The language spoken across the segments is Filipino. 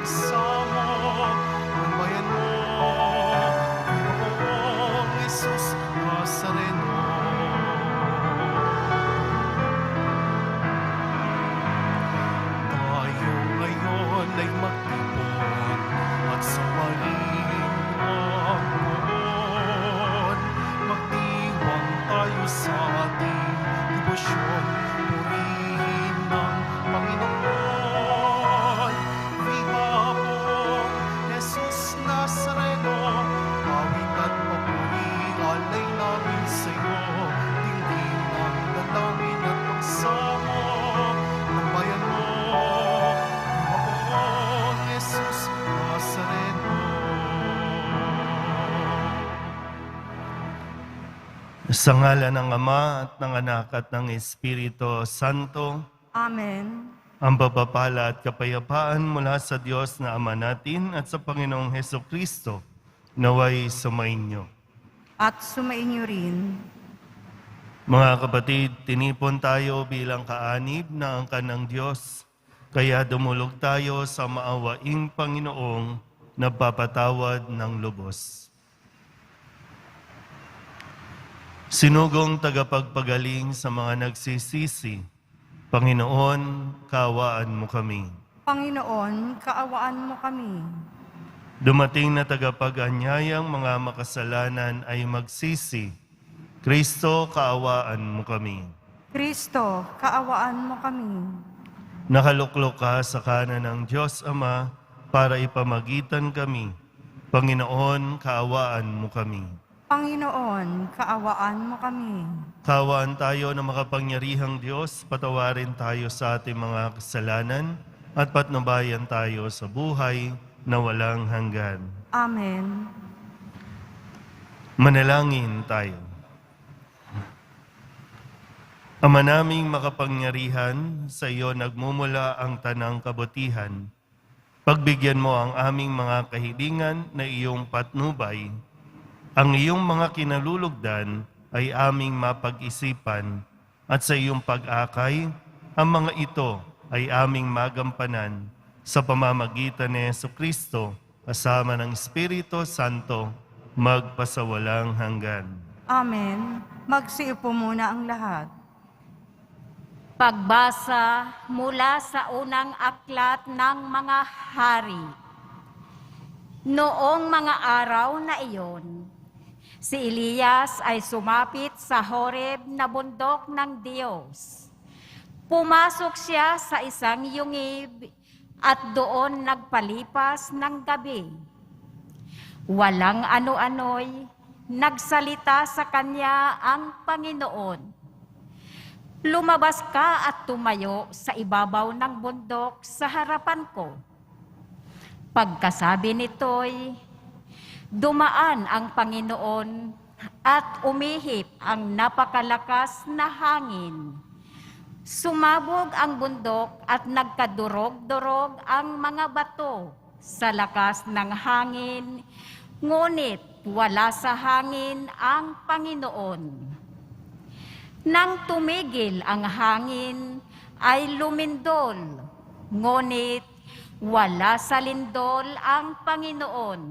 pagsamo ng bayan mo, Panginoong Jesus Nazareno. Tayo ngayon ay magtipon at sumayin ang noon. Magdiwang tayo sa ating debosyon, purihin ng Panginoon. Viva po, Jesus Nazareno, awit at papuri, alay namin sa iyo. Tingin ang dalangin at pagsamo ng bayan mo, Panginoong Jesus Nazareno. Sa ngalan ng Ama at ng Anak at ng Espiritu Santo, Amen. ang pagpapala at kapayapaan mula sa Diyos na Ama natin at sa Panginoong Hesukristo naway sumainyo. At sumainyo rin. Mga kapatid, tinipon tayo bilang kaanib na angkan ng Diyos, kaya dumulog tayo sa maawaing Panginoong nagpapatawad ng lubos. Sinugong tagapagpagaling sa mga nagsisisi, Panginoon, kaawaan mo kami. Panginoon, kaawaan mo kami. Dumating na tagapag-anyayang mga makasalanan ay magsisi, Kristo, kaawaan mo kami. Kristo, kaawaan mo kami. Nakaluklok ka sa kanan ng Diyos Ama para ipamagitan kami. Panginoon, kaawaan mo kami. Panginoon, kaawaan mo kami. Kaawaan tayo ng makapangyarihang Diyos, patawarin tayo sa ating mga kasalanan at patnubayan tayo sa buhay na walang hanggan. Amen. Manalangin tayo. Ama naming makapangyarihan, sa iyo nagmumula ang tanang kabutihan. Pagbigyan mo ang aming mga kahilingan na iyong patnubay. Ang iyong mga kinalulugdan ay aming mapag-isipan at sa iyong pag-akay, ang mga ito ay aming magampanan sa pamamagitan ni Jesucristo kasama ng Espiritu Santo magpasawalang hanggan. Amen. Magsiupo muna ang lahat. Pagbasa mula sa unang aklat ng mga hari. Noong mga araw na iyon, si Elias ay sumapit sa Horeb na bundok ng Diyos. Pumasok siya sa isang yungib at doon nagpalipas ng gabi. Walang ano-ano'y nagsalita sa kanya ang Panginoon. Lumabas ka at tumayo sa ibabaw ng bundok sa harapan ko. Pagkasabi nito'y, dumaan ang Panginoon at umihip ang napakalakas na hangin. Sumabog ang bundok at nagkadurog-durog ang mga bato sa lakas ng hangin, ngunit wala sa hangin ang Panginoon. Nang tumigil ang hangin, ay lumindol, ngunit wala sa lindol ang Panginoon.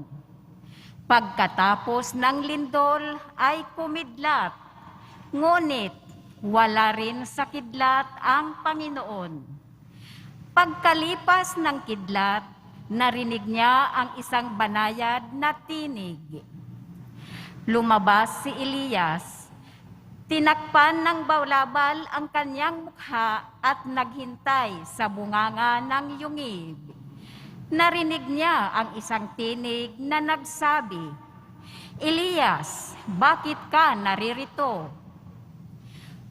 Pagkatapos ng lindol ay kumidlat, ngunit wala rin sa kidlat ang Panginoon. Pagkalipas ng kidlat, narinig niya ang isang banayad na tinig. Lumabas si Elias, tinakpan ng bawlabal ang kanyang mukha at naghintay sa bunganga ng yungib. Narinig niya ang isang tinig na nagsabi, Elias, bakit ka naririto?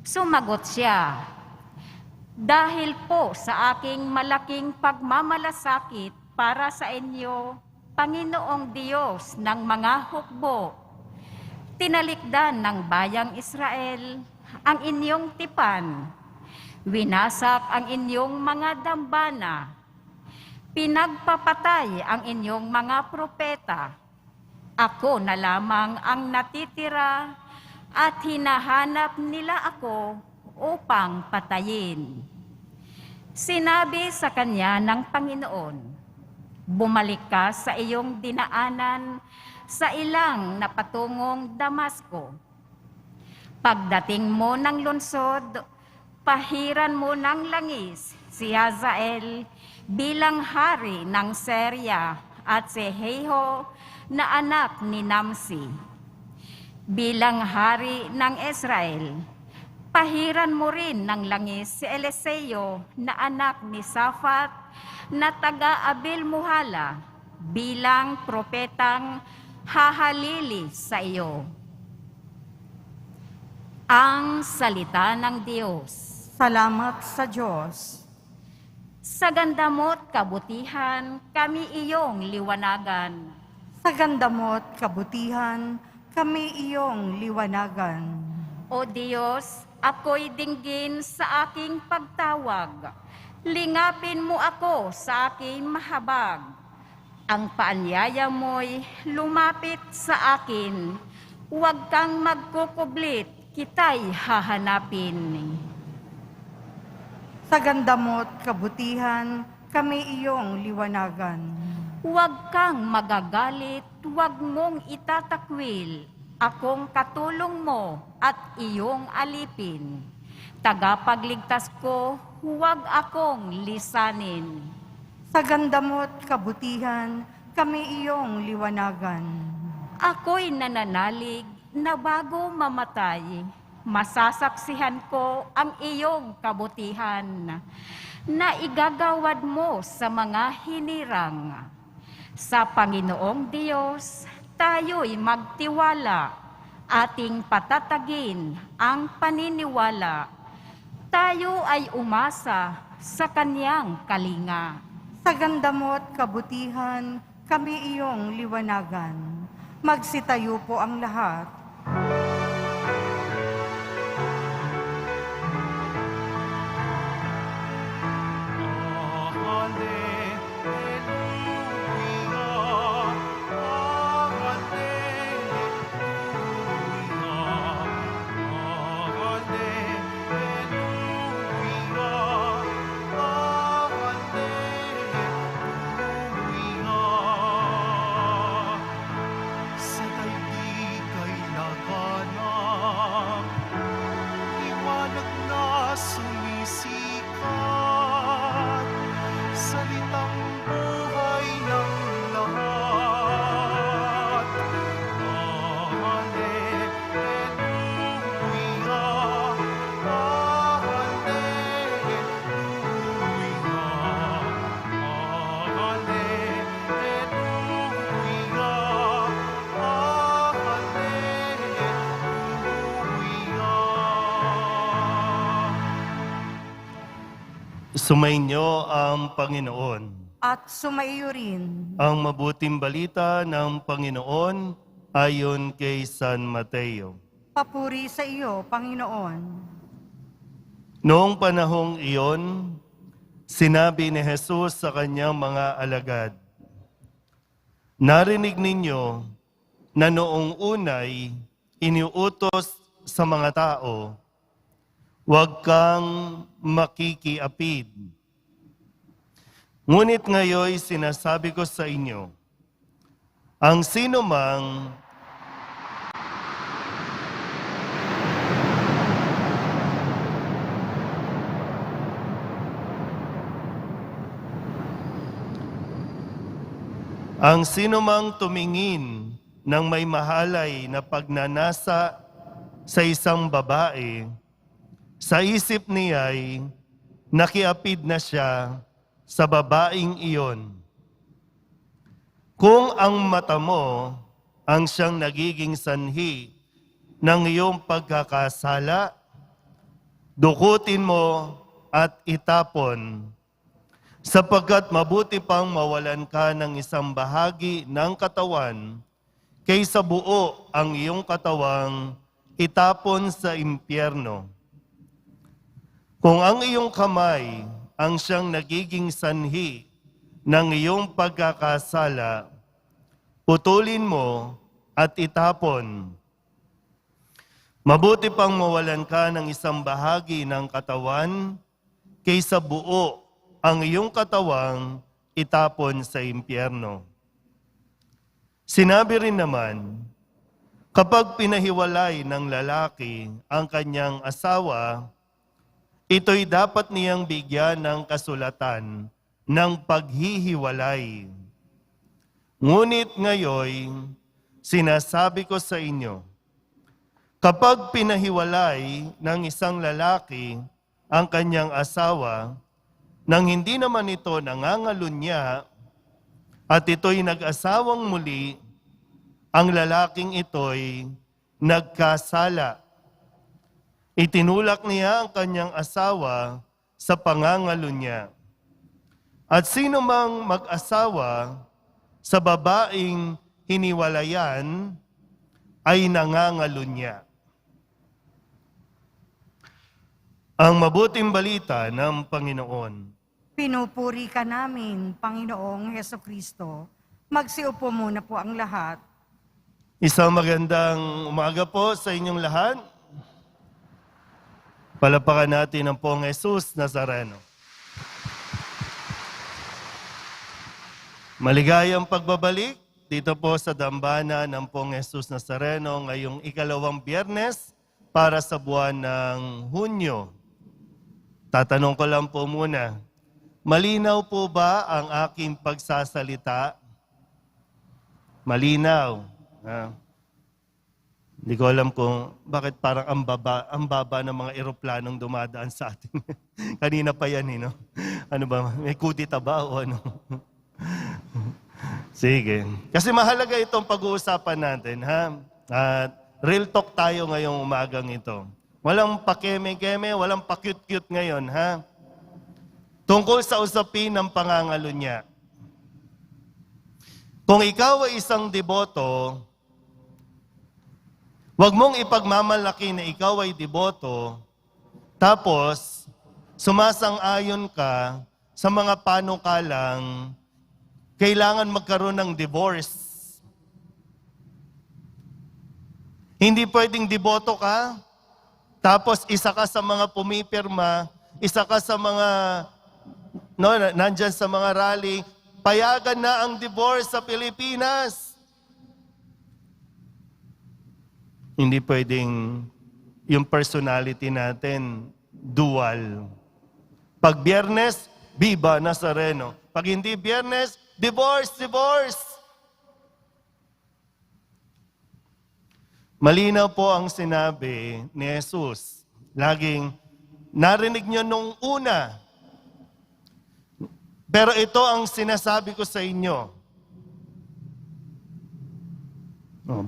Sumagot siya, dahil po sa aking malaking pagmamalasakit para sa inyo, Panginoong Diyos ng mga hukbo, tinalikdan ng bayang Israel ang inyong tipan, winasak ang inyong mga dambana, pinagpapatay ang inyong mga propeta. Ako na lamang ang natitira at hinahanap nila ako upang patayin. Sinabi sa kanya ng Panginoon, Bumalik ka sa iyong dinaanan sa ilang napatungong Damasco. Pagdating mo ng lungsod, pahiran mo ng langis si Hazael bilang hari ng Syria at si Jehu na anak ni Namsi bilang hari ng Israel. Pahiran mo rin ng langis si Eliseo na anak ni Safat na taga Abel Muhala bilang propetang hahalili sa iyo. Ang salita ng Diyos. Salamat sa Diyos. Sa ganda mo't kabutihan, kami iyong liwanagan. Sa ganda mo't kabutihan, kami iyong liwanagan. O Diyos, ako'y dinggin sa aking pagtawag. Lingapin mo ako sa aking mahabag. Ang paanyaya mo'y lumapit sa akin. Huwag kang magkukublit, kita'y hahanapin. Sa ganda mo't kabutihan, kami iyong liwanagan. Huwag kang magagalit, huwag mong itatakwil. Akong katulong mo at iyong alipin. Tagapagligtas ko, huwag akong lisanin. Sa ganda mo't kabutihan, kami iyong liwanagan. Ako'y nananalig na bago mamatay, masasaksihan ko ang iyong kabutihan na igagawad mo sa mga hinirang. Sa Panginoong Diyos, tayo'y magtiwala, ating patatagin ang paniniwala. Tayo ay umasa sa Kanyang kalinga. Sa ganda mo't kabutihan, kami iyong liwanagan. Magsitayo po ang lahat. Sa daigdig ay laganap, liwanag na sumisikat, salitang buhay ng lahat. Hallelujah, Sumainyo ang Panginoon. At sumaiyo rin. Ang mabuting balita ng Panginoon ayon kay San Mateo. Papuri sa iyo, Panginoon. Noong panahong iyon, sinabi ni Jesus sa kanyang mga alagad, "Narinig ninyo na noong unay iniutos sa mga tao, huwag kang makikiapid. Ngunit ngayoy sinasabi ko sa inyo, ang sino mang tumingin ng may mahalay na pagnanasa sa isang babae, sa isip niya'y nakiapid na siya sa babaeng iyon. Kung ang mata mo ang siyang nagiging sanhi ng iyong pagkakasala, dukutin mo at itapon, sapagkat mabuti pang mawalan ka ng isang bahagi ng katawan kaysa buo ang iyong katawang itapon sa impyerno. Kung ang iyong kamay ang siyang nagiging sanhi ng iyong pagkakasala, putulin mo at itapon. Mabuti pang mawalan ka ng isang bahagi ng katawan kaysa buo ang iyong katawang itapon sa impyerno. Sinabi rin naman, kapag pinahiwalay ng lalaki ang kanyang asawa, ito'y dapat niyang bigyan ng kasulatan ng paghihiwalay. Ngunit ngayon, sinasabi ko sa inyo, kapag pinahiwalay ng isang lalaki ang kanyang asawa, nang hindi naman ito nangangalunya at ito'y nag-asawang muli, ang lalaking ito'y nagkasala. Itinulak niya ang kanyang asawa sa pangangalunya. At sino mang mag-asawa sa babaeng hiniwalayan ay nangangalunya. Ang mabuting balita ng Panginoon. Pinupuri ka namin, Panginoong Hesukristo. Magsiupo muna po ang lahat. Isang magandang umaga po sa inyong lahat. Palapakan natin ang Pong Jesus Nazareno. Maligayang pagbabalik dito po sa dambana ng Pong Jesus Nazareno ngayong ikalawang Biyernes para sa buwan ng Hunyo. Tatanong ko lang po muna, malinaw po ba ang aking pagsasalita? Malinaw. Hindi ko alam kung bakit parang ang baba ng mga eroplanong dumadaan sa atin. Kanina pa yan, no? Ano ba? May kudita ba o ano? Sige. Kasi mahalaga itong pag-uusapan natin, ha? At real talk tayo ngayong umagang ito. Walang pakeme-keme, walang pa-cute-cute ngayon, ha? Tungkol sa usapin ng pangangalunya. Kung ikaw ay isang deboto, huwag mong ipagmamalaki na ikaw ay deboto, tapos sumasang-ayon ka sa mga panukalang kailangan magkaroon ng divorce. Hindi pwedeng deboto ka, tapos isa ka sa mga pumipirma, isa ka sa mga, nandyan sa mga rally, payagan na ang divorce sa Pilipinas. Hindi pwedeng yung personality natin dual. Pag Biyernes, Viva Nazareno. Pag hindi Biyernes, divorce, divorce. Malinaw po ang sinabi ni Jesus. Laging narinig nyo nung una. Pero ito ang sinasabi ko sa inyo.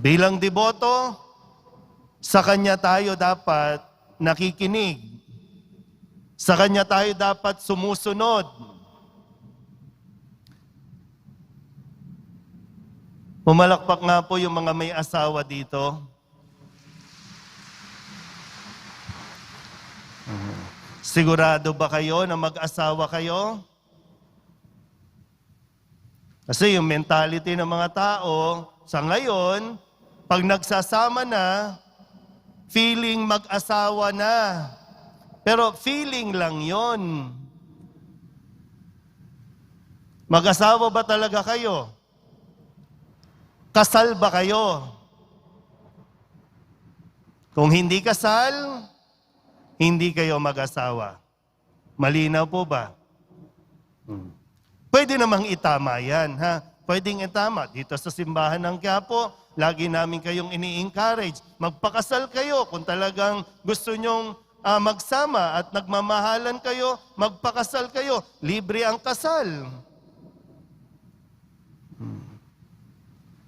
Bilang deboto, sa Kanya tayo dapat nakikinig. Sa Kanya tayo dapat sumusunod. Pumalakpak nga po yung mga may asawa dito. Sigurado ba kayo na mag-asawa kayo? Kasi yung mentality ng mga tao, sa ngayon, pag nagsasama na, feeling mag-asawa na. Pero feeling lang yon. Mag-asawa ba talaga kayo? Kasal ba kayo? Kung hindi kasal, hindi kayo mag-asawa. Malinaw po ba? Pwede namang itama yan, ha? Pwedeng itama. Dito sa simbahan ng Quiapo, lagi namin kayong ini-encourage. Magpakasal kayo kung talagang gusto nyong magsama at nagmamahalan kayo, magpakasal kayo. Libre ang kasal.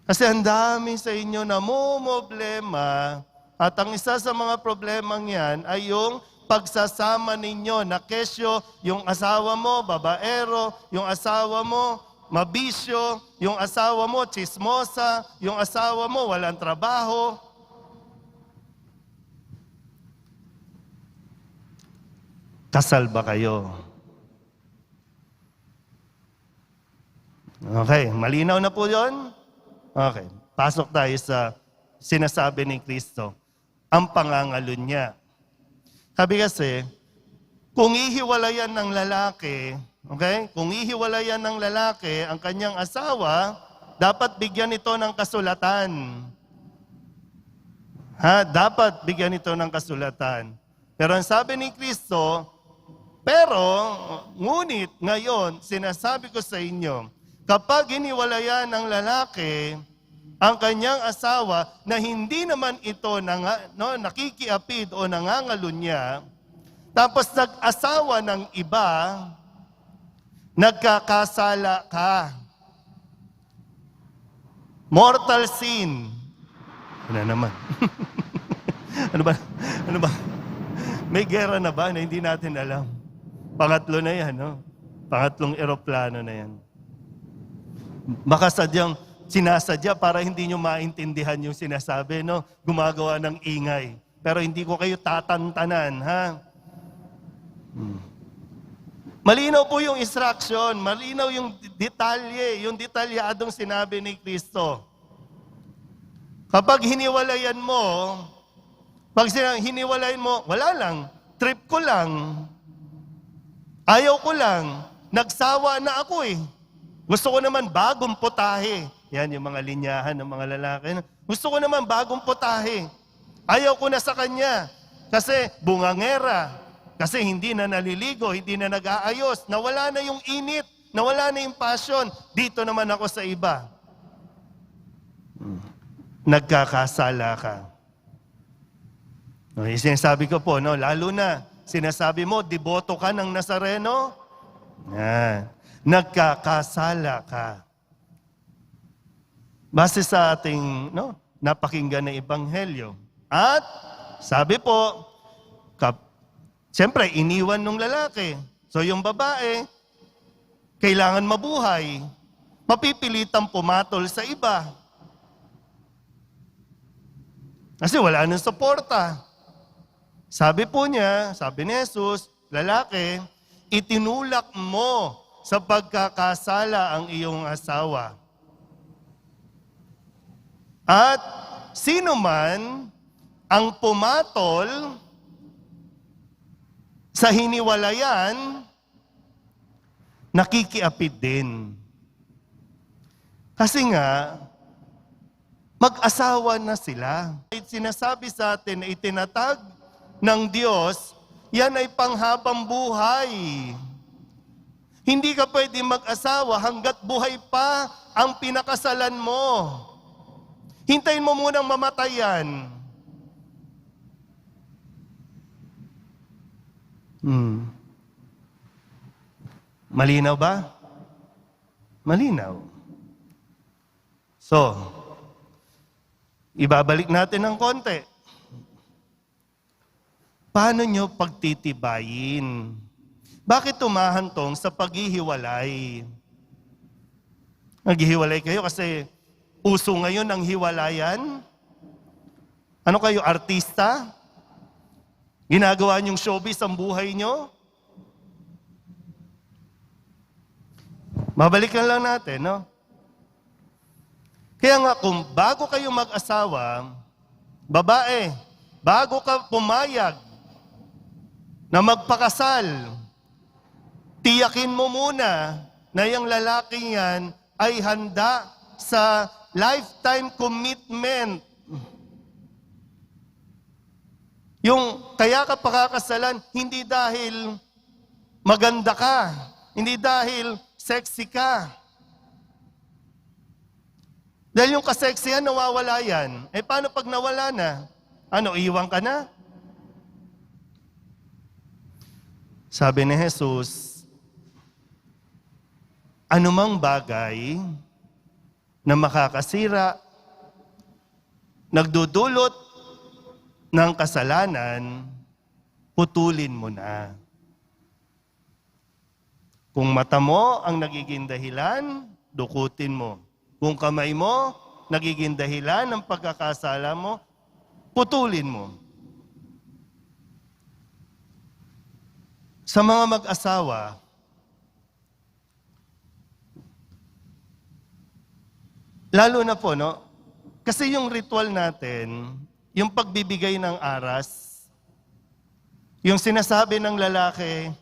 Kasi ang dami sa inyo na problema at ang isa sa mga problemang yan ay yung pagsasama ninyo na kesyo, yung asawa mo, babaero, yung asawa mo, mabisyo, yung asawa mo, chismosa, yung asawa mo, walang trabaho. Kasal ba kayo? Okay, malinaw na po yun? Okay, pasok tayo sa sinasabi ni Kristo, ang pangangalunya. Sabi kasi, kung ihiwalayan ng lalaki Okay? Kung hihiwalayan ng lalaki ang kanyang asawa, dapat bigyan ito ng kasulatan. Dapat bigyan ito ng kasulatan. Pero ang sabi ni Kristo, ngunit ngayon, sinasabi ko sa inyo, kapag hiniwalayan ng lalaki ang kanyang asawa na hindi naman ito nakikiapid o nangangalunya, tapos nag-asawa ng iba, nagkakasala ka. Mortal sin. Ano naman? Ano ba? May gera na ba na hindi natin alam? Pangatlo na yan, no? Pangatlong eroplano na yan. Baka sinasadya para hindi nyo maintindihan yung sinasabi, no? Gumagawa ng ingay. Pero hindi ko kayo tatantanan, ha? Malinaw po yung instruction, malinaw yung detalye, yung detalyadong sinabi ni Kristo. Kapag hiniwalayan mo, wala lang, trip ko lang, ayaw ko lang, nagsawa na ako eh. Gusto ko naman bagong putahe. Yan yung mga linyahan ng mga lalaki. Gusto ko naman bagong putahe. Ayaw ko na sa kanya kasi bungangera. Kasi hindi na naliligo, hindi na nag-aayos, nawala na yung init, nawala na yung passion. Dito naman ako sa iba. Nagkakasala ka. Okay, sinasabi ko po, no, lalo na, sinasabi mo, deboto ka ng Nazareno. Yan. Nagkakasala ka. Base sa ating napakinggan na ebanghelyo. At sabi po, siyempre, iniwan ng lalaki. So yung babae, kailangan mabuhay. Mapipilitang pumatol sa iba. Kasi wala nang suporta. Sabi po niya, sabi ni Jesus, lalaki, itinulak mo sa pagkakasala ang iyong asawa. At sino man ang pumatol sa hiniwalayan, nakikiapid din. Kasi nga, mag-asawa na sila. Sinasabi sa atin na itinatag ng Diyos, yan ay panghabang buhay. Hindi ka pwede mag-asawa hanggat buhay pa ang pinakasalan mo. Hintayin mo munang mamatayan. Malinaw ba? Malinaw. So, ibabalik natin ng konti. Paano nyo pagtitibayin? Bakit tumahantong sa paghihiwalay? Naghihiwalay kayo kasi uso ngayon ang hiwalayan? Ano kayo, artista? Ginagawa niyong showbiz ang buhay niyo? Mabalikan lang natin, no? Kaya nga kung bago kayo mag-asawa, babae, bago ka pumayag na magpakasal, tiyakin mo muna na yung lalaking yan ay handa sa lifetime commitment. Yung kaya ka pakakasalan, hindi dahil maganda ka, hindi dahil sexy ka. Dahil yung kaseksihan, nawawala yan. Eh paano pag nawala na? Ano, iwan ka na? Sabi ni Jesus, anumang bagay na makakasira, nagdudulot ng kasalanan, putulin mo na. Kung mata mo ang nagiging dahilan, dukutin mo. Kung kamay mo, nagiging dahilan ng pagkakasala mo, putulin mo. Sa mga mag-asawa, lalo na po, no? Kasi yung ritual natin, yung pagbibigay ng aras, yung sinasabi ng lalaki,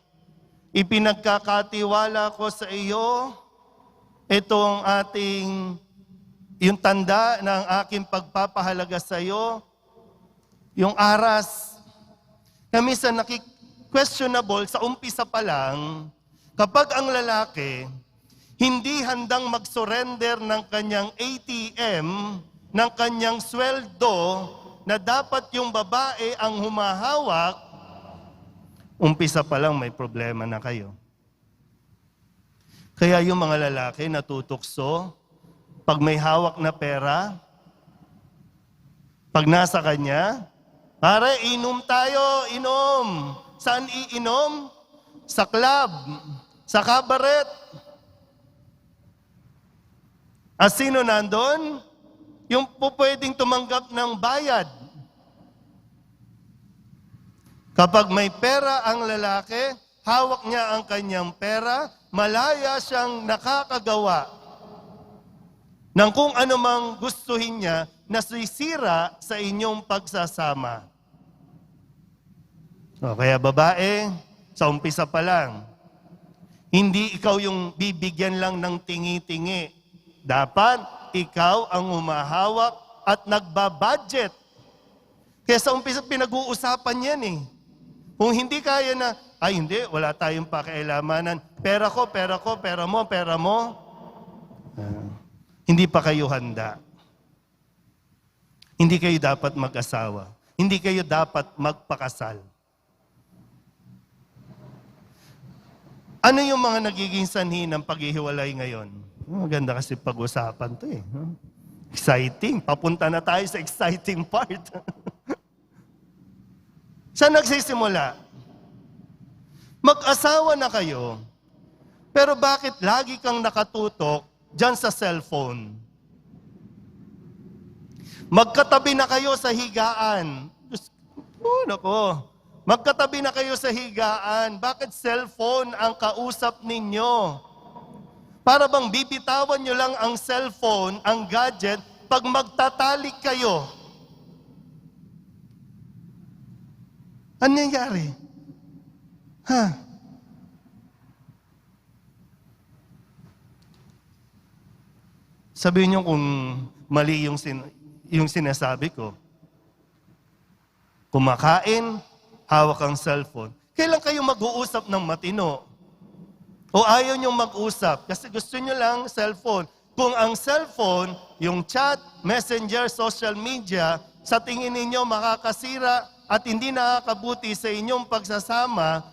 ipinagkakatiwala ko sa iyo itong yung tanda ng aking pagpapahalaga sa iyo, yung aras. Na minsan questionable sa umpisa pa lang, kapag ang lalaki hindi handang mag-surrender ng kanyang ATM, ng kanyang sweldo, na dapat yung babae ang humahawak, umpisa pa lang may problema na kayo. Kaya yung mga lalaki natutukso, pag may hawak na pera, pag nasa kanya, pare, inom tayo, inom. Saan iinom? Sa club, sa cabaret. Sino nandun? Yung pwedeng tumanggap ng bayad. Kapag may pera ang lalaki, hawak niya ang kanyang pera, malaya siyang nakakagawa ng kung ano mang gustuhin niya na sisira sa inyong pagsasama. Kaya babae, sa umpisa pa lang, hindi ikaw yung bibigyan lang ng tingi-tingi. Dapat ikaw ang umahawak at nagbabudget. Kaya sa umpisa pinag-uusapan yan eh. Kung hindi kaya na, hindi, wala tayong pakialamanan. Pera ko, pera mo. Hindi pa kayo handa. Hindi kayo dapat mag-asawa. Hindi kayo dapat magpakasal. Ano yung mga nagiging sanhi ng paghihiwalay ngayon? Maganda kasi pag-usapan to eh. Exciting. Papunta na tayo sa exciting part. Saan nagsisimula? Mag-asawa na kayo, pero bakit lagi kang nakatutok dyan sa cellphone? Magkatabi na kayo sa higaan. Nako. Magkatabi na kayo sa higaan. Bakit cellphone ang kausap ninyo? Para bang bibitawan nyo lang ang cellphone, ang gadget, pag magtatalik kayo? Ano nangyari? Sabihin nyo kung mali yung sinasabi ko. Kumakain, hawak ang cellphone. Kailan kayo mag-uusap ng matino? O ayaw nyo mag-usap kasi gusto nyo lang cellphone. Kung ang cellphone, yung chat, messenger, social media, sa tingin ninyo makakasira at hindi nakakabuti sa inyong pagsasama,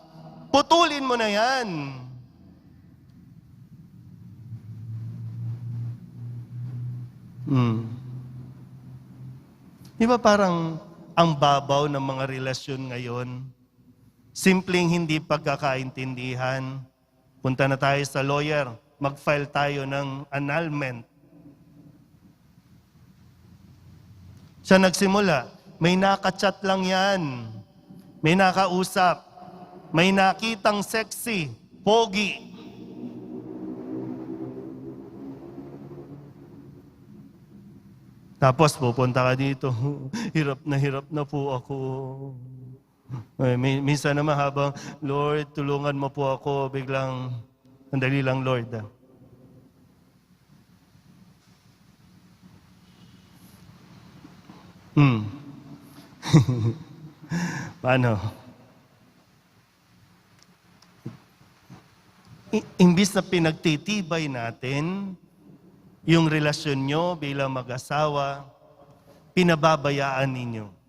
putulin mo na yan. Di ba parang ang babaw ng mga relasyon ngayon? Simpleng hindi pagkakaintindihan. Punta na tayo sa lawyer, mag-file tayo ng annulment. Siya nagsimula, may nakachat lang yan. May nakausap. May nakitang sexy, pogi. Tapos pupunta ka dito, hirap na po ako. Minsan naman habang, Lord, tulungan mo po ako, biglang, andali lang Lord. Paano? Imbis na pinagtitibay natin yung relasyon nyo bilang mag-asawa, pinababayaan ninyo.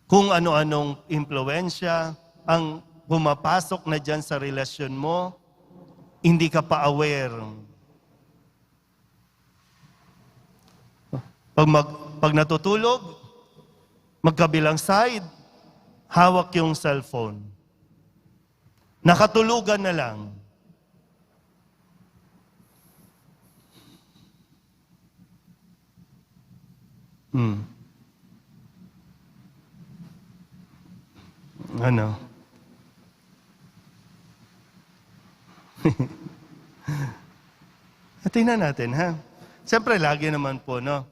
Kung ano-anong impluensya ang pumapasok na dyan sa relasyon mo, hindi ka pa aware. Pag natutulog, magkabilang side, hawak yung cellphone. Nakatulugan na lang. Ano? Tingnan natin, ha? Siyempre, lagi naman po, no?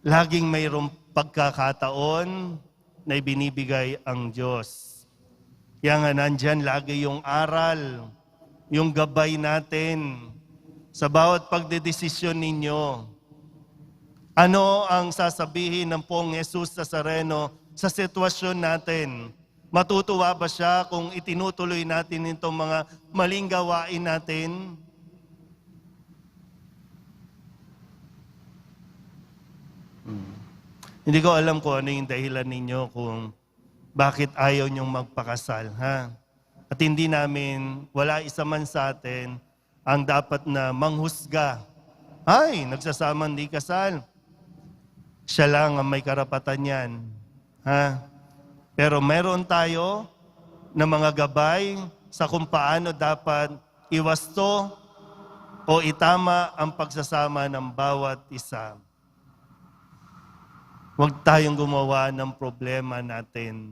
Laging mayroong pagkakataon na ibinibigay ang Diyos. Kaya nga nandyan lagi yung aral, yung gabay natin sa bawat pagdedesisyon ninyo. Ano ang sasabihin ng Poong Jesus Nazareno sa sitwasyon natin? Matutuwa ba siya kung itinutuloy natin itong mga maling gawain natin? Hindi ko alam kung ano yung dahilan ninyo kung bakit ayaw niyong magpakasal, ha? At hindi namin, wala isa man sa atin ang dapat na manghusga. Ay, nagsasamang di kasal. Siya lang ang may karapatan yan. Ha? Pero meron tayo na mga gabay sa kung paano dapat iwasto o itama ang pagsasama ng bawat isa. Huwag tayong gumawa ng problema natin.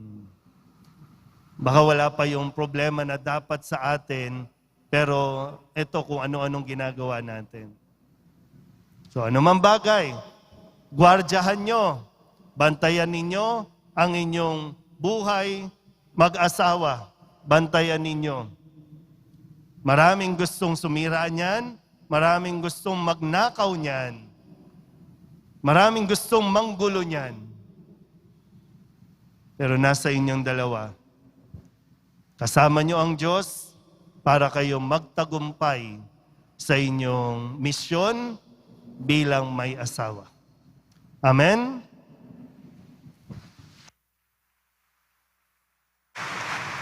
Baka wala pa yung problema na dapat sa atin, pero ito kung ano-anong ginagawa natin. So anumang bagay, gwardyahan nyo, bantayan ninyo ang inyong buhay, mag-asawa, bantayan ninyo. Maraming gustong sumira niyan, maraming gustong magnakaw niyan, maraming gustong manggulo niyan. Pero nasa inyong dalawa. Kasama nyo ang Diyos para kayo magtagumpay sa inyong misyon bilang may asawa. Amen?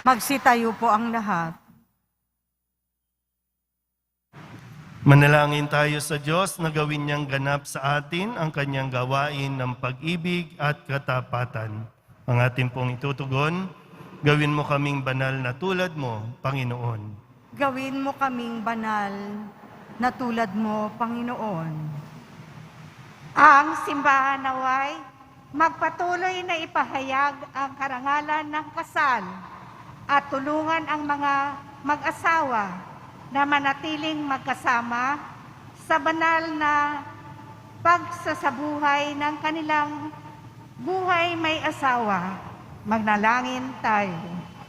Magsitayo po ang lahat. Manalangin tayo sa Diyos na gawin niyang ganap sa atin ang kanyang gawain ng pag-ibig at katapatan. Ang ating pong itutugon, gawin mo kaming banal na tulad mo, Panginoon. Gawin mo kaming banal na tulad mo, Panginoon. Ang simbahan naway magpatuloy na ipahayag ang karangalan ng kasal at tulungan ang mga mag-asawa na manatiling magkasama sa banal na pagsasabuhay ng kanilang buhay may asawa. Magnalangin tayo.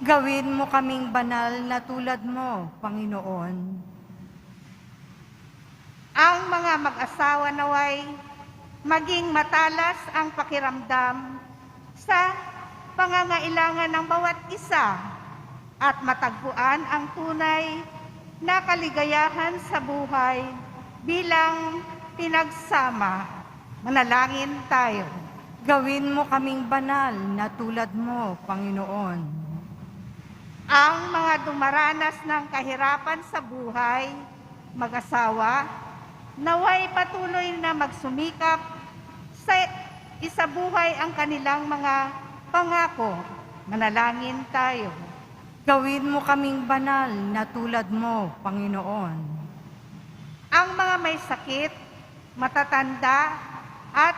Gawin mo kaming banal na tulad mo, Panginoon. Ang mga mag-asawa naway maging matalas ang pakiramdam sa pangangailangan ng bawat isa at matagpuan ang tunay na kaligayahan sa buhay bilang pinagsama. Manalangin tayo. Gawin mo kaming banal na tulad mo, Panginoon. Ang mga dumaranas ng kahirapan sa buhay, mag-asawa, naway patuloy na magsumikap sa isabuhay ang kanilang mga pangako. Manalangin tayo. Gawin mo kaming banal na tulad mo, Panginoon. Ang mga may sakit, matatanda, at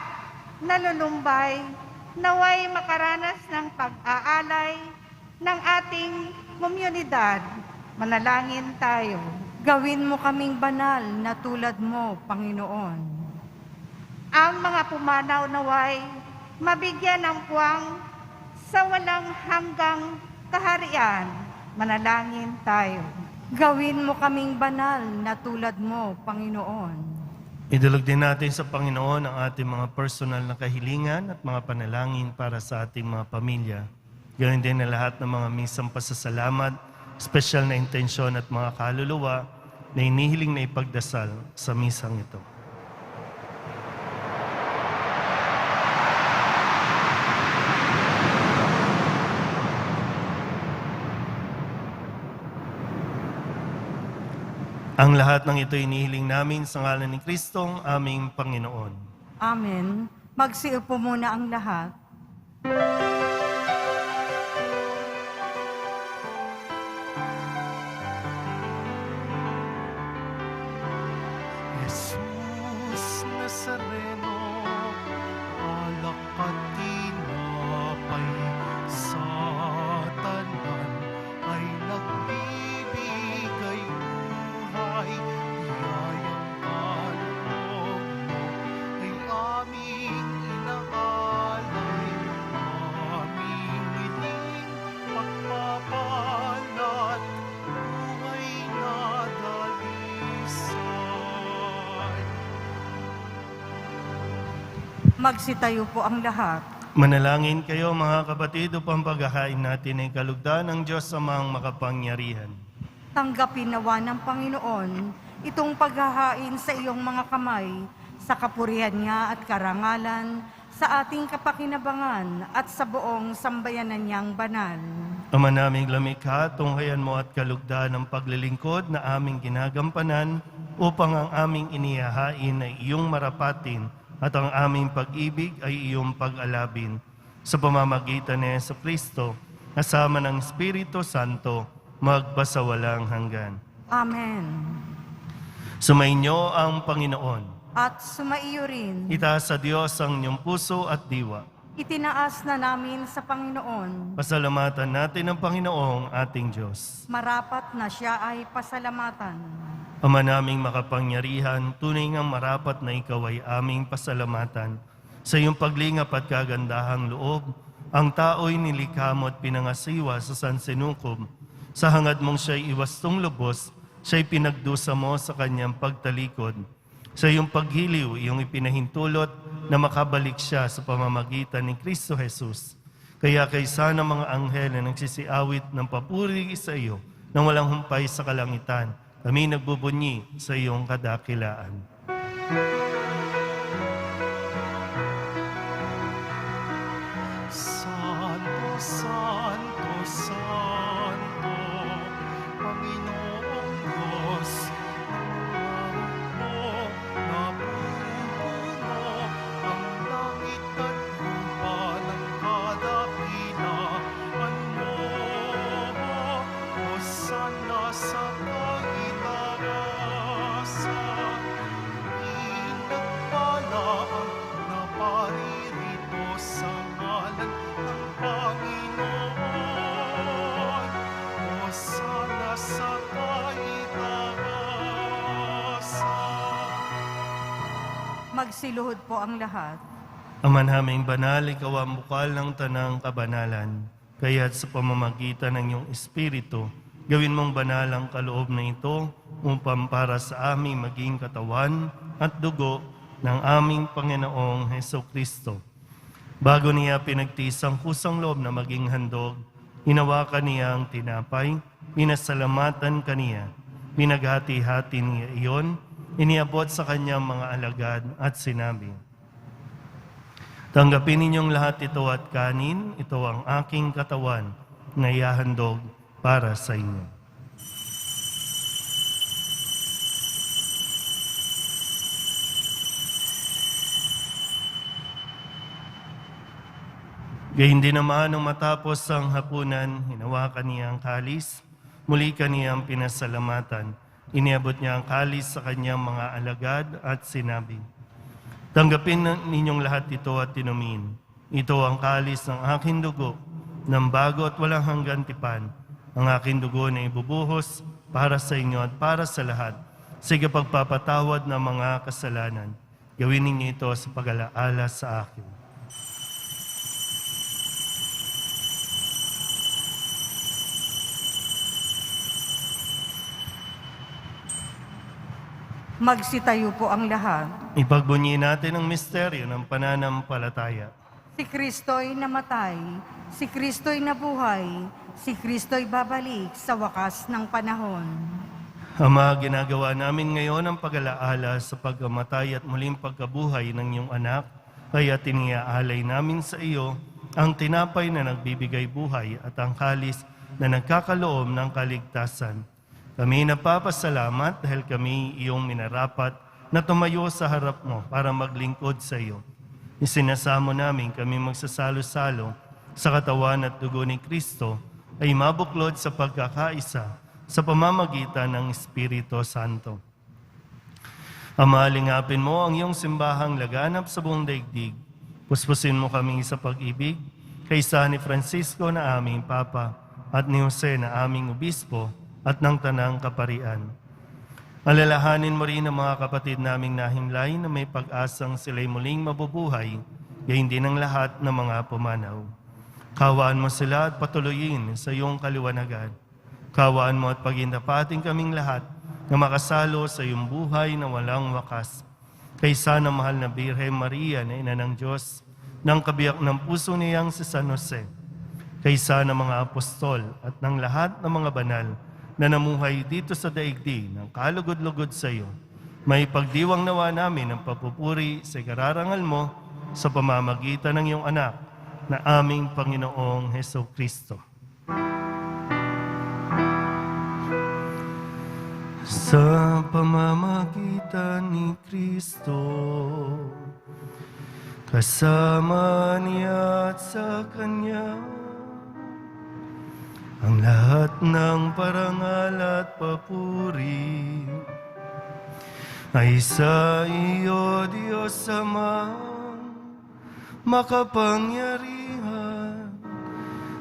nalulumbay, naway makaranas ng pag-aalay ng ating komunidad. Manalangin tayo. Gawin mo kaming banal na tulad mo, Panginoon. Ang mga pumanaw naway mabigyan ng puwang sa walang hanggang kaharian. Manalangin tayo. Gawin mo kaming banal na tulad mo, Panginoon. Idulog din natin sa Panginoon ang ating mga personal na kahilingan at mga panalangin para sa ating mga pamilya. Gawin din na lahat ng mga misang pasasalamat, espesyal na intensyon at mga kaluluwa na inihiling na ipagdasal sa misang ito. Ang lahat ng ito inihiling namin sa ngalan ni Kristong aming Panginoon. Amen. Magsiupo muna ang lahat. Jesus Nazareno, alak at tinapay sa tanan ay nagbibigay buhay. Biyayang kaloob mo ay aming inaalay. Magsitayo po ang lahat. Manalangin kayo mga kapatid upang paghahain natin ay kalugdan ng Diyos Amang makapangyarihan. Tanggapin nawa ng Panginoon itong paghahain sa iyong mga kamay, sa kapurihan niya at karangalan, sa ating kapakinabangan at sa buong sambayanan niyang banal. Ama naming lamikha, tunghayan mo at kalugdan ng paglilingkod na aming ginagampanan upang ang aming inihahain ay iyong marapatin at ang aming pag-ibig ay iyong pag-alabin. Sa pamamagitan ni Jesucristo, kasama ng Espiritu Santo, magpasawalang hanggan. Amen. Sumainyo ang Panginoon. At sumaiyo rin, Itaas sa Diyos ang inyong puso at diwa. itinaas na namin sa Panginoon. Pasalamatan natin ang Panginoong ating Diyos. Marapat na siya ay pasalamatan. Ama naming makapangyarihan, tunay ngang marapat na ikaw ay aming pasalamatan. Sa iyong paglingap at kagandahang loob, ang tao'y nilikha mo at pinangasiwa sa sansinukob. Sa hangad mong siya'y iwastong lubos, siya'y pinagdusa mo sa kanyang pagtalikod. Sa iyong paghiliw, iyong ipinahintulot na makabalik siya sa pamamagitan ni Kristo Jesus. Kaya kaysa ng mga anghel na nagsisiawit ng papuri sa iyo nang walang humpay sa kalangitan, kami nagbubunyi sa iyong kadakilaan. Santo, Santo, Santo, Panginoong Diyos, napupuno ang langit at lupa ng kadakilaan mo. Hosana sa kaitaasan, pinagpala ang naparirito sa ngalan ng Panginoon. Hosana sa kaitaasan. Magsiluhod po ang lahat. Ama naming banal, ikaw ang bukal ng tanang kabanalan. Kaya't sa pamamagitan ng iyong Espiritu, gawin mong banal ang kaloob na ito upang para sa aming maging katawan at dugo ng aming Panginoong Hesukristo. Bago niya pinagtiis ang kusang loob na maging handog, hinawakan niya ang tinapay, pinasalamatan kaniya, pinaghati-hati niya iyon, iniabot sa kanyang mga alagad at sinabi, "Tanggapin ninyong lahat ito at kanin, ito ang aking katawan na ihahandog para sa inyo." Gayun din naman nung matapos ang hapunan, hinawakan niya ang kalis, muli kaniyang pinasalamatan. Iniabot niya ang kalis sa kanyang mga alagad at sinabi, "Tanggapin ninyong lahat ito at inumin. Ito ang kalis ng aking dugo, ng bago at walang hanggang tipan. Ang aking dugo na ibubuhos para sa inyo at para sa lahat, sa pagpapatawad ng mga kasalanan. Gawin ninyo ito sa pag-alaala sa akin." Magsitayo po ang lahat. Ipagbunyi natin ang misteryo ng pananampalataya. Si Kristo'y namatay, si Kristo'y nabuhay, si Kristo'y babalik sa wakas ng panahon. Ama, ginagawa namin ngayon ang pag-alaala sa pagkamatay at muling pagkabuhay ng iyong anak, kaya tiniaalay namin sa iyo ang tinapay na nagbibigay buhay at ang kalis na nagkakaloob ng kaligtasan. Kami napapasalamat dahil kami iyong minarapat na tumayo sa harap mo para maglingkod sa iyo. Isinasamo namin kami magsasalo-salo sa katawan at dugo ni Kristo ay mabuklod sa pagkakaisa sa pamamagitan ng Espiritu Santo. Ama, lingapin mo ang iyong simbahang laganap sa buong daigdig. Puspusin mo kami sa pag-ibig, kaysa ni Francisco na aming Papa at ni Jose na aming Obispo at ng Tanang Kaparian. Alalahanin mo rin ang mga kapatid naming nahimlay na may pag-asang sila'y muling mabubuhay, gayon din ang lahat ng mga pumanaw. Kawaan mo sila at patuloyin sa iyong kaliwanagan. Kawaan mo at pagindapating kaming lahat na makasalo sa iyong buhay na walang wakas. kaysa ng mahal na Birhen Maria na ina ng Diyos, ng kabiyak ng puso niyang si San Jose, kaysa ng mga apostol at ng lahat ng mga banal na namuhay dito sa daigdig ng kalugod-lugod sa iyo, may pagdiwang nawa namin ang papupuri sa kararangal mo sa pamamagitan ng iyong anak na aming Panginoong Heso Kristo. Sa pamamagitan ni Kristo, kasama niya at sa Kanya, ang lahat ng parangal at papuri ay sa iyo, Diyos Ama, makapangyarihan,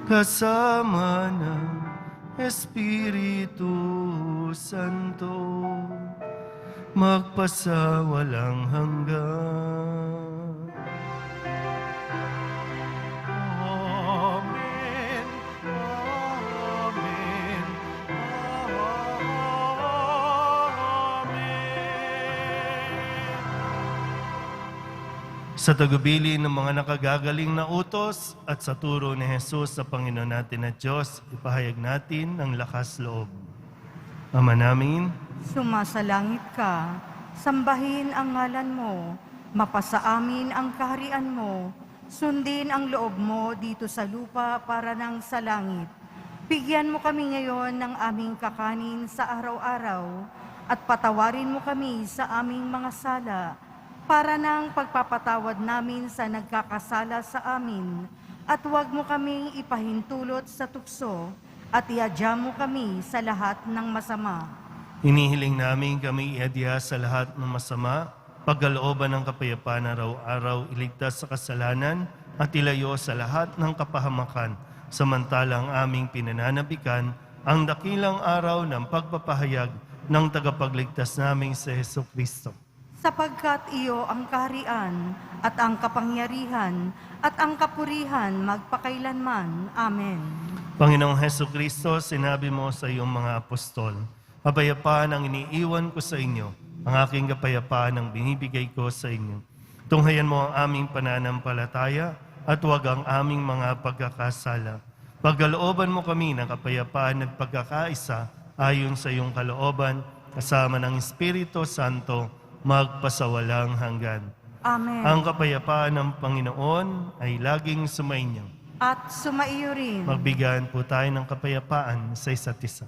kasama ng Espiritu Santo, magpasawalang hanggan. Amen. Amen. Sa tagubili ng mga nakagagaling na utos at sa turo ni Jesus sa Panginoon natin at Diyos, ipahayag natin ang lakas loob. Ama namin, Sumasalangit ka, sambahin ang ngalan mo, mapasa amin ang kaharian mo, sundin ang loob mo dito sa lupa para nang sa langit. Bigyan mo kami ngayon ng aming kakanin sa araw-araw at patawarin mo kami sa aming mga sala para nang pagpapatawad namin sa nagkakasala sa amin at huwag mo kaming ipahintulot sa tukso at iadya mo kami sa lahat ng masama. hinihiling namin kami iadya sa lahat ng masama, pagkalooban ng kapayapaan araw-araw, iligtas sa kasalanan at ilayo sa lahat ng kapahamakan, samantalang aming pinananabikan ang dakilang araw ng pagpapahayag ng tagapagligtas naming si Heso Kristo. Sapagkat iyo ang kaharian at ang kapangyarihan at ang kapurihan magpakailanman. Amen. Panginoong Heso Kristo, sinabi mo sa iyong mga apostol, kapayapaan ang iniiwan ko sa inyo, ang aking kapayapaan ang binibigay ko sa inyo. Tunghayan mo ang aming pananampalataya at huwag ang aming mga pagkakasala. Pagkalooban mo kami ng kapayapaan at pagkakaisa ayon sa iyong kalooban, kasama ng Espiritu Santo, magpasawalang hanggan. Amen. Ang kapayapaan ng Panginoon ay laging sumainyo. At sumaiyo rin. Magbigayan po tayo ng kapayapaan sa isa't isa.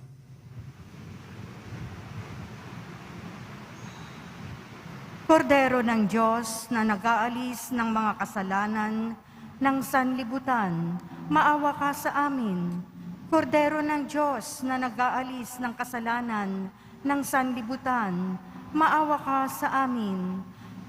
Kordero ng Diyos na nag-aalis ng mga kasalanan ng sanlibutan, maawa ka sa amin. Kordero ng Diyos na nag-aalis ng kasalanan ng sanlibutan, maawa ka sa amin.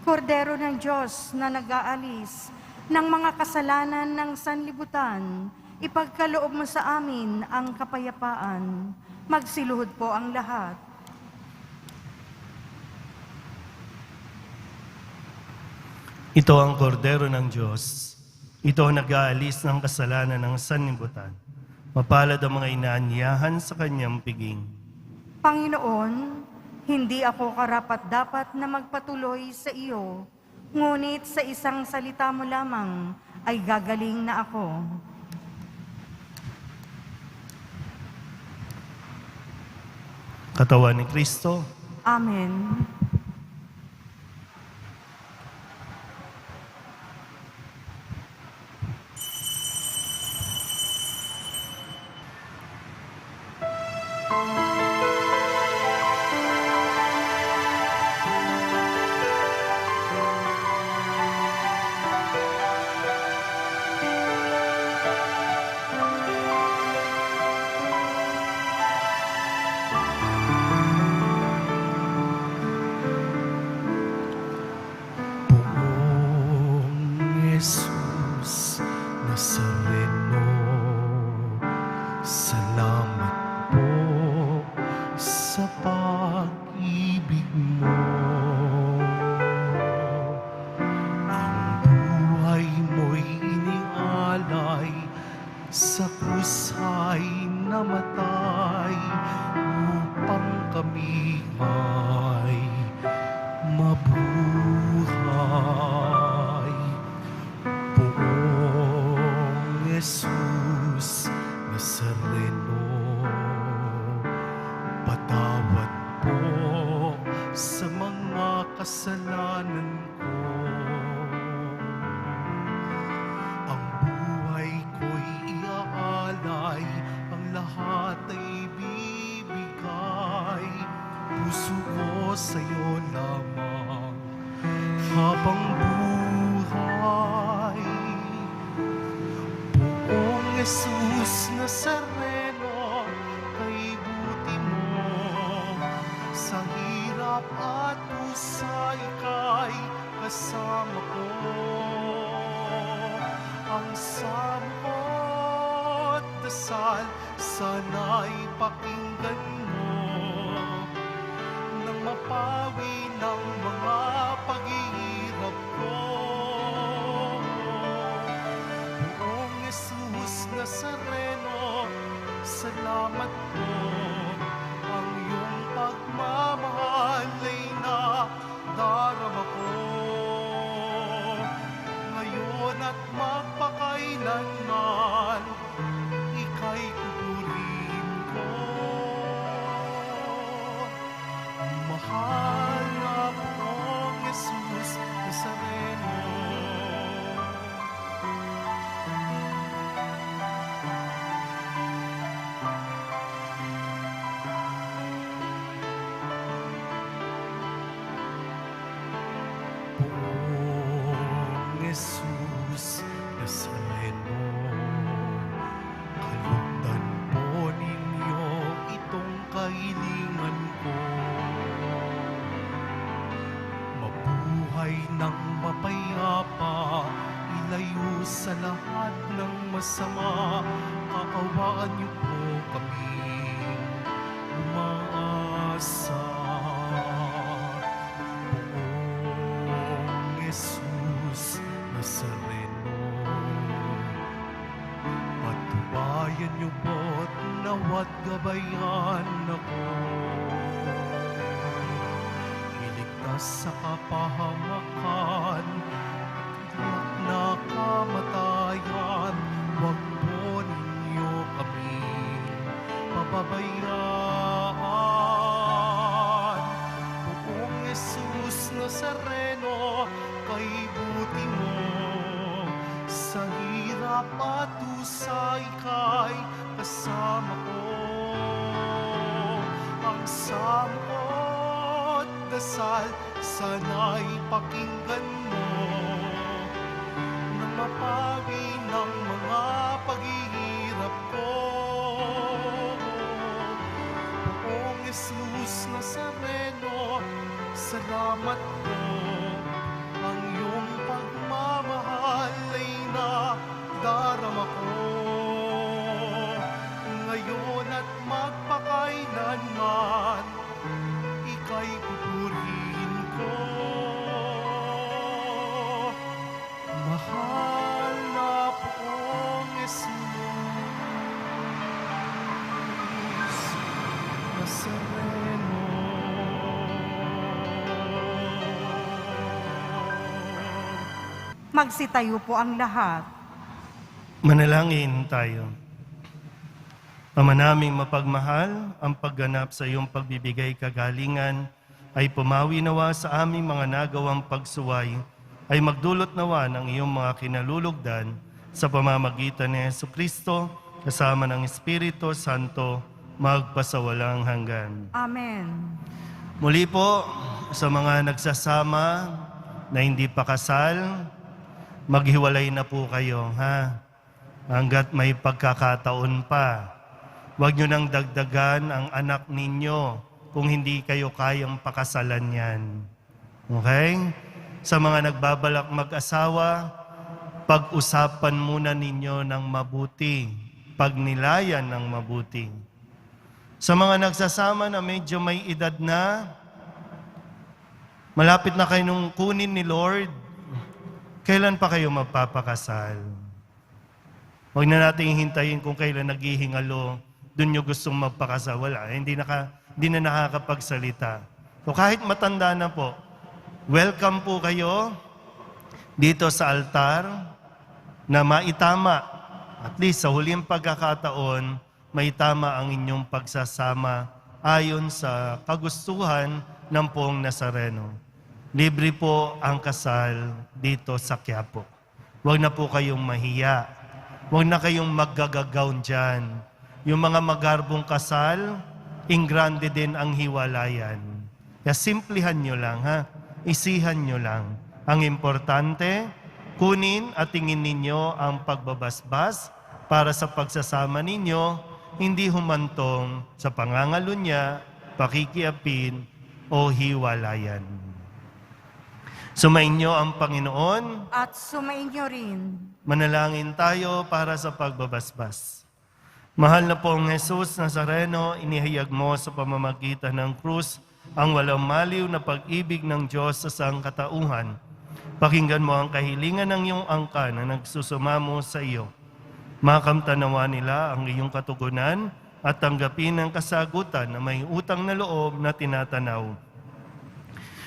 Kordero ng Diyos na nag-aalis ng mga kasalanan ng sanlibutan, ipagkaloob mo sa amin ang kapayapaan. Magsiluhod po ang lahat. Ito ang kordero ng Diyos. Ito ang nag-aalis ng kasalanan ng sanlibutan. Mapalad ang mga inaanyahan sa kanyang piging. Panginoon, hindi ako karapat-dapat na magpatuloy sa iyo, ngunit sa isang salita mo lamang ay gagaling na ako. Katawan ni Kristo, Amen. Poong Jesus Nazareno, salamat po sa pag-ibig mo. Ang buhay mo'y inialay, sa krus ay namatay, upang kami ay mabuhay. Jesus Nazareno, patawad po sa mga kasalanan ko. Ang buhay ko'y iaalay, ang lahat ay bibigay. Puso ko sa'yo lamang habang buhay. Poong Jesus Nazareno, kay buti mo sa hirap at usay kay kasama ko. Ang samot dasal sana'y pakinggan mo nang mapawi ng mga paghihirap ko. Buong Jesus Nazareno, salamat po. Ang iyong pagmamahal ay nadarama ko. Ngayon at magpakailanman, ika'y pupurihin ko. Mahal na poong Jesus Nazareno. Poong Jesus Nazareno, kalugdan po ninyo itong kahilingan ko. Mabuhay ng mapayapa, ilayo sa lahat ng masama. Kaawaan niyo po kaming umaasa. Poong Jesus Nazareno, patubayan niyo po't nawat gabayan ako. Iligtas sa kapahamakan at iyak na kamatayan. Huwag po ninyo kami pababayaan. Poong Jesus Nazareno, kay buti mo sa hirap at usay kay kasama ko. Ang samot dasal sana'y pakinggan mo nang mapawi ng mga paghihirap ko. Poong Jesus Nazareno, salamat po. Ang iyong pagmamahal ay nadarama ko. Ngayon at magpakailanman, ika'y pupurihin ko. Mahal na poong Jesus Nazareno. Magsitayo po ang lahat. Manalangin tayo. Ama naming mapagmahal, ang pagganap sa iyong pagbibigay kagalingan ay pumawi nawa sa aming mga nagawang pagsuway, ay magdulot nawa ng iyong mga kinalulugdan sa pamamagitan ni Jesucristo kasama ng Espiritu Santo magpasawalang hanggan. Amen. Muli po sa mga nagsasama na hindi pa kasal, maghiwalay na po kayo, ha? Hanggat may pagkakataon pa. Huwag nyo nang dagdagan ang anak ninyo kung hindi kayo kayang pakasalan yan. Okay? Sa mga nagbabalak mag-asawa, pag-usapan muna ninyo ng mabuti. Pagnilayan ng mabuti. Sa mga nagsasama na medyo may edad na, malapit na kayong kunin ni Lord, kailan pa kayo magpapakasal? Huwag na natin hintayin kung kailan naghihingalo, doon nyo gustong magpakasal. Wala, hindi na nakakapagsalita. So kahit matanda na po, welcome po kayo dito sa altar na maitama At least sa huling pagkakataon, may tama ang inyong pagsasama ayon sa kagustuhan ng Poong Nazareno. Libre po ang kasal dito sa Quiapo. Huwag na po kayong mahiya. Huwag na kayong maggagagawn dyan. Yung mga magarbong kasal, ingrande din ang hiwalayan. Kaya simplihan nyo lang, ha? Isihan nyo lang. Ang importante, kunin at tingin ninyo ang pagbabasbas para sa pagsasama ninyo, hindi humantong sa pangangalunya, pakikiapin, o hiwalayan. Sumainyo ang Panginoon. At sumainyo rin. Manalangin tayo para sa pagbabasbas. Mahal na pong Jesus Nazareno, inihayag mo sa pamamagitan ng krus ang walang maliw na pag-ibig ng Diyos sa sangkatauhan. Pakinggan mo ang kahilingan ng iyong angkan na nagsusumamo sa iyo. Makamtanawa nila ang iyong katugunan at tanggapin ang kasagutan na may utang na loob na tinatanaw.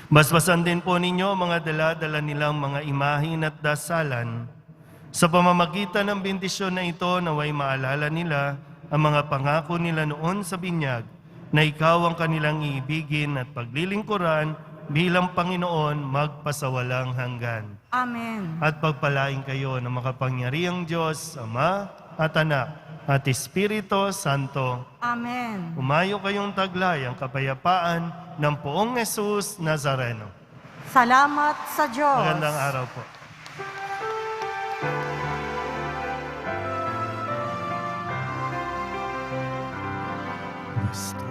Basbasan din po ninyo mga dala-dala nilang mga imahin at dasalan. Sa pamamagitan ng bendisyon na ito, naway maalala nila ang mga pangako nila noon sa binyag na ikaw ang kanilang iibigin at paglilingkuran bilang Panginoon magpasawalang hanggan. Amen. At pagpalain kayo ng makapangyarihang Diyos, Ama at Anak at Espiritu Santo. Amen. Umayo kayong taglay ang kapayapaan ng Poong Jesus Nazareno. Salamat sa Diyos. Magandang araw po. Gusto